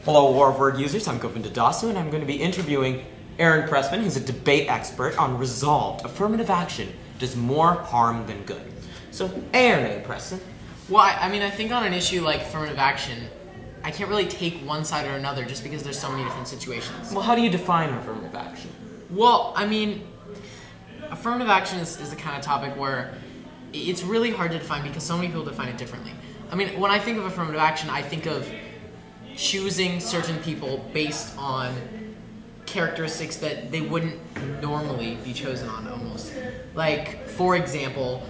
Hello, War of Word users. I'm Govinda Dasu, and I'm going to be interviewing Aaron Pressman, who's a debate expert on resolved affirmative action does more harm than good. So, Aaron Pressman. Well, I think on an issue like affirmative action, I can't really take one side or another just because there's so many different situations. Well, how do you define affirmative action? Well, affirmative action is the kind of topic where it's really hard to define because so many people define it differently. When I think of affirmative action, I think of choosing certain people based on characteristics that they wouldn't normally be chosen on, almost. Like, for example,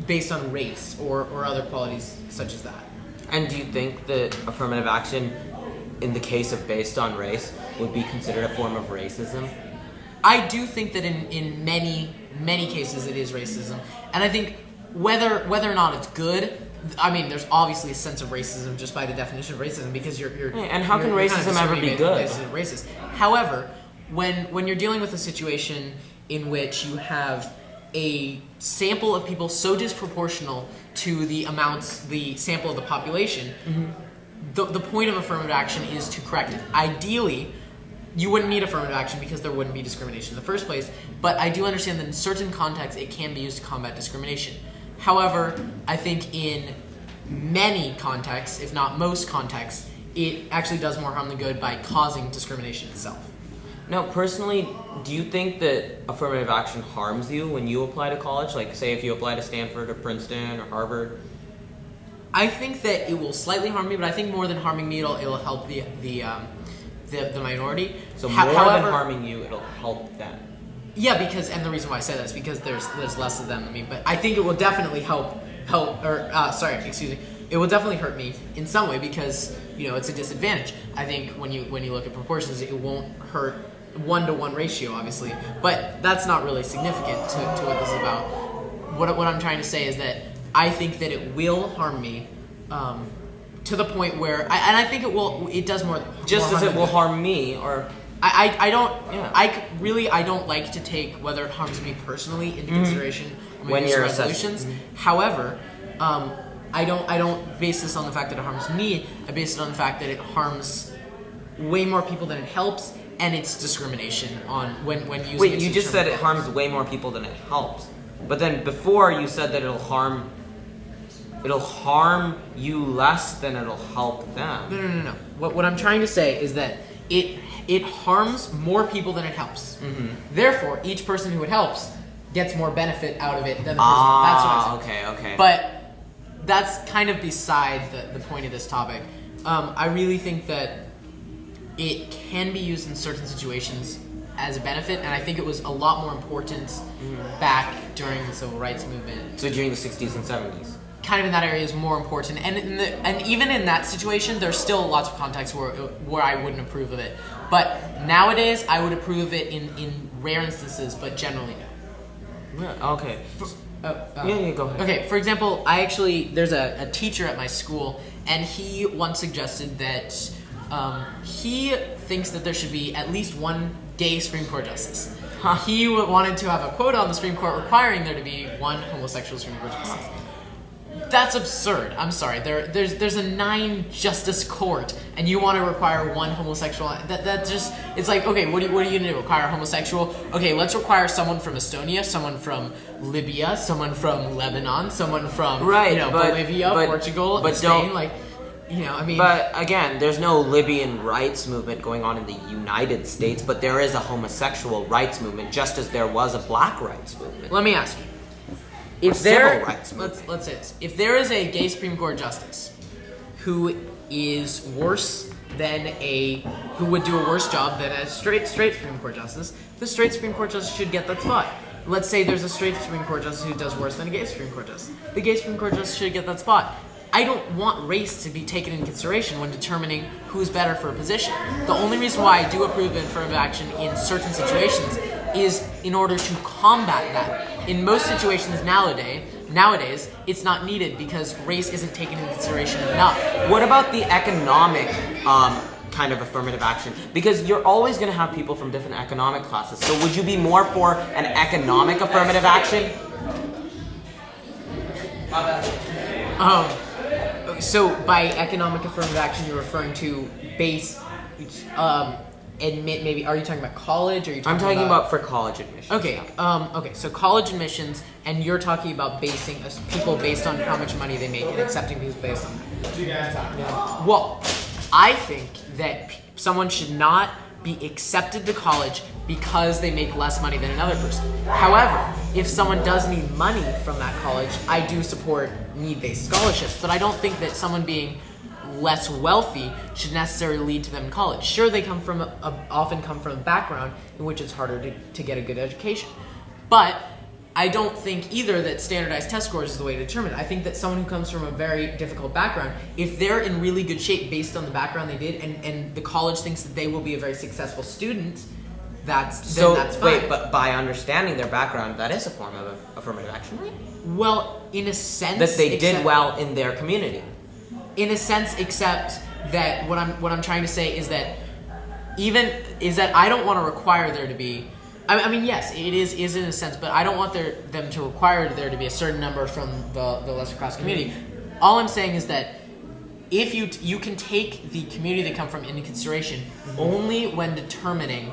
based on race or other qualities such as that. And do you think that affirmative action, in the case of based on race, would be considered a form of racism? I do think that in many cases it is racism. And I think whether or not it's good, there's obviously a sense of racism just by the definition of racism because you're and how can racism ever be good? Racist. However, when you're dealing with a situation in which you have a sample of people so disproportional to the sample of the population, the point of affirmative action is to correct it. Ideally, you wouldn't need affirmative action because there wouldn't be discrimination in the first place, but I do understand that in certain contexts it can be used to combat discrimination. However, I think in many contexts, if not most contexts, it actually does more harm than good by causing discrimination itself. Now, personally, do you think that affirmative action harms you when you apply to college? Like, say, if you apply to Stanford or Princeton or Harvard? I think that it will slightly harm me, but I think more than harming me, it'll help the minority. So more than harming you, it'll help them. Yeah, and the reason why I say that is because there's less of them than me. But I think it will definitely it will definitely hurt me in some way because it's a disadvantage. I think when you look at proportions, it won't hurt 1-to-1 ratio, obviously, but that's not really significant to what this is about. What I'm trying to say is that I think that it will harm me to the point where, I think it does more. Just as it will harm me, or. I don't like to take whether it harms me personally into consideration when you're resolutions. However, I don't base this on the fact that it harms me. I base it on the fact that it harms way more people than it helps, and it's discrimination on when using. Wait, you just said it harms way more people than it helps, but then before you said that it'll harm you less than it'll help them. No. What I'm trying to say is that it harms more people than it helps. Therefore, each person who it helps gets more benefit out of it than the person. That's what I said. Okay. But that's kind of beside the point of this topic. I really think that it can be used in certain situations as a benefit, and I think it was a lot more important back during the civil rights movement. So during the 60s and 70s? Kind of in that area is more important, and even in that situation, there's still lots of contexts where I wouldn't approve of it. But nowadays, I would approve of it in rare instances, but generally no. Yeah, okay. Yeah, go ahead. Okay, for example, there's a teacher at my school, and he once suggested that he thinks that there should be at least one gay Supreme Court justice. He wanted to have a quota on the Supreme Court requiring there to be one homosexual Supreme Court justice. That's absurd. I'm sorry. There's a 9-justice court, and you want to require one homosexual. That just, it's like, okay, what are you going to do? Require a homosexual? Okay, let's require someone from Estonia, someone from Libya, someone from Lebanon, someone from Bolivia, Portugal, Spain. But again, there's no Libyan rights movement going on in the United States, but there is a homosexual rights movement, just as there was a black rights movement. Let me ask you. Let's say this. If there is a gay Supreme Court justice who is worse than who would do a worse job than a straight Supreme Court justice, the straight Supreme Court justice should get that spot. Let's say there's a straight Supreme Court justice who does worse than a gay Supreme Court justice. The gay Supreme Court justice should get that spot. I don't want race to be taken into consideration when determining who's better for a position. The only reason why I do approve of affirmative action in certain situations is in order to combat that. In most situations nowadays, it's not needed because race isn't taken into consideration enough. What about the economic kind of affirmative action? Because you're always going to have people from different economic classes. So would you be more for an economic affirmative action? So by economic affirmative action, you're referring to admit, maybe, are you talking about college, or are you talking I'm talking about for college admissions. Okay, okay, so college admissions, and you're talking about basing people based on how much money they make and accepting people based on that. Well, I think that someone should not be accepted to college because they make less money than another person. However, if someone does need money from that college, I do support need-based scholarships, but I don't think that someone being less wealthy should necessarily lead to them in college. Sure, they often come from a background in which it's harder to get a good education. But I don't think either that standardized test scores is the way to determine it. I think that someone who comes from a very difficult background, if they're in really good shape based on the background they did, and the college thinks that they will be a very successful student, that's fine. Wait, but by understanding their background, that is a form of affirmative action, right? Well, in a sense, that they did well in their community. In a sense, except that what I'm trying to say is that I don't want to require there to be. I mean, yes, it is in a sense, but I don't want them to require there to be a certain number from the lesser class community. All I'm saying is that if you can take the community they come from into consideration only when determining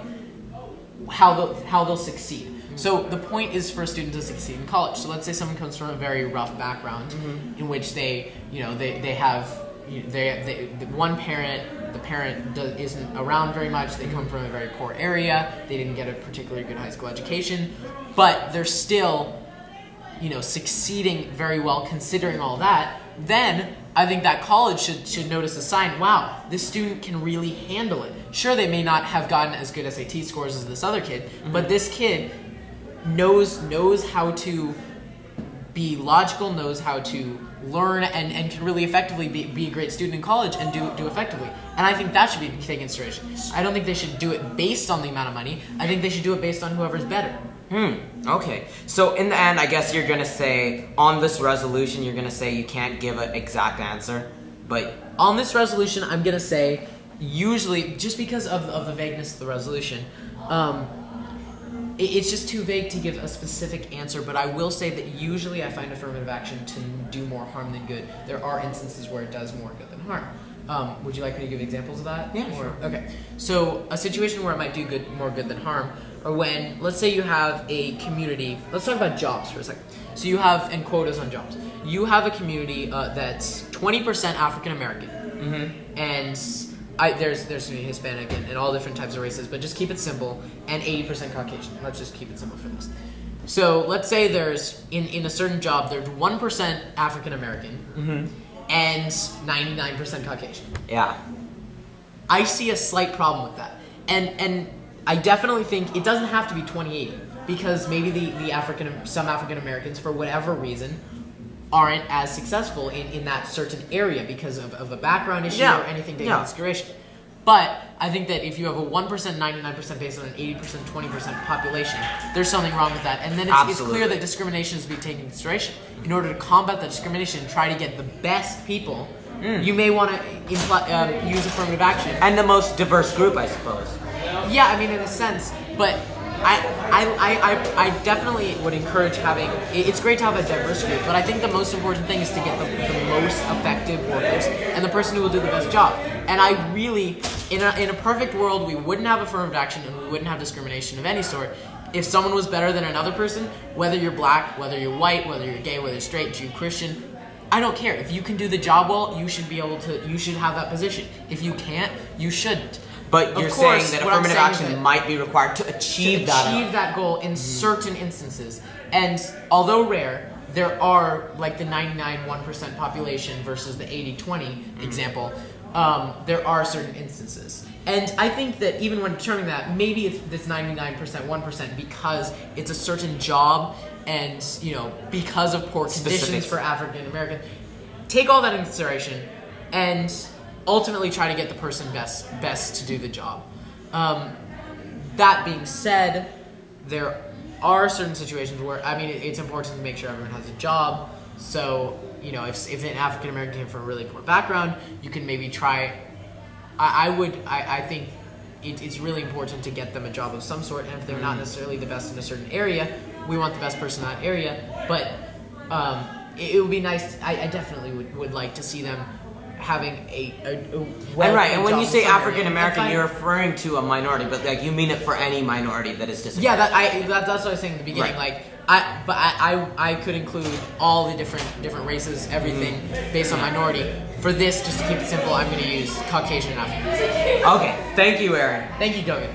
how they'll succeed. So the point is for a student to succeed in college. So let's say someone comes from a very rough background in which they have one parent, the parent isn't around very much. They come from a very poor area. They didn't get a particularly good high school education, but they're still, succeeding very well considering all that. Then I think that college should notice a sign. Wow, this student can really handle it. Sure, they may not have gotten as good SAT scores as this other kid, but this kid knows how to be logical, knows how to learn, and can really effectively be a great student in college and do effectively. And I think that should be taken into consideration. I don't think they should do it based on the amount of money. I think they should do it based on whoever's better. Okay. So in the end, I guess you're going to say, on this resolution, you're going to say you can't give an exact answer, but... On this resolution, I'm going to say, usually, just because of the vagueness of the resolution, it's just too vague to give a specific answer, but I will say that usually I find affirmative action to do more harm than good. There are instances where it does more good than harm. Would you like me to give examples of that? Yeah, sure. Okay. So a situation where it might do more good than harm, or when, let's say you have a community, let's talk about jobs for a second. So you have, and quotas on jobs. You have a community that's 20% African American, and there's Hispanic and all different types of races, but just keep it simple, and 80% Caucasian. Let's just keep it simple for this. So let's say there's, in a certain job, there's 1% African American and 99% Caucasian. Yeah. I see a slight problem with that. And I definitely think it doesn't have to be 20-80, because maybe some African Americans, for whatever reason, aren't as successful in that certain area because of a background issue or anything taken into consideration. But I think that if you have a 1%, 99% based on an 80%, 20% population, there's something wrong with that. And then it's clear that discrimination is being taken into consideration. In order to combat that discrimination and try to get the best people, you may want to use affirmative action. And the most diverse group, I suppose. Yeah, I mean, in a sense, but I definitely would encourage having. It's great to have a diverse group, but I think the most important thing is to get the most effective workers and the person who will do the best job. And I really, in a perfect world, we wouldn't have affirmative action and we wouldn't have discrimination of any sort. If someone was better than another person, whether you're black, whether you're white, whether you're gay, whether you're straight, Jew, Christian, I don't care. If you can do the job well, you should be able to. You should have that position. If you can't, you shouldn't. But you're saying that affirmative action might be required to achieve that goal in certain instances. And although rare, there are, like the 99% population versus the 80-20 example, there are certain instances. And I think that even when determining that, maybe it's this 99%, 1% because it's a certain job and, because of poor conditions for African American. Take all that into consideration and ultimately try to get the person best to do the job. That being said, there are certain situations where, it's important to make sure everyone has a job. So, if an African American came from a really poor background, you can maybe try. I think it's really important to get them a job of some sort, and if they're not necessarily the best in a certain area, we want the best person in that area. But it would be nice. I definitely would like to see them having a and right, and when you say African American, you're referring to a minority, but like you mean it for any minority that is disadvantaged. Yeah, that's what I was saying in the beginning. Right. Like I could include all the different races, everything based on minority. For this, just to keep it simple, I'm going to use Caucasian and African. Okay, thank you, Aaron. Thank you, Govinda.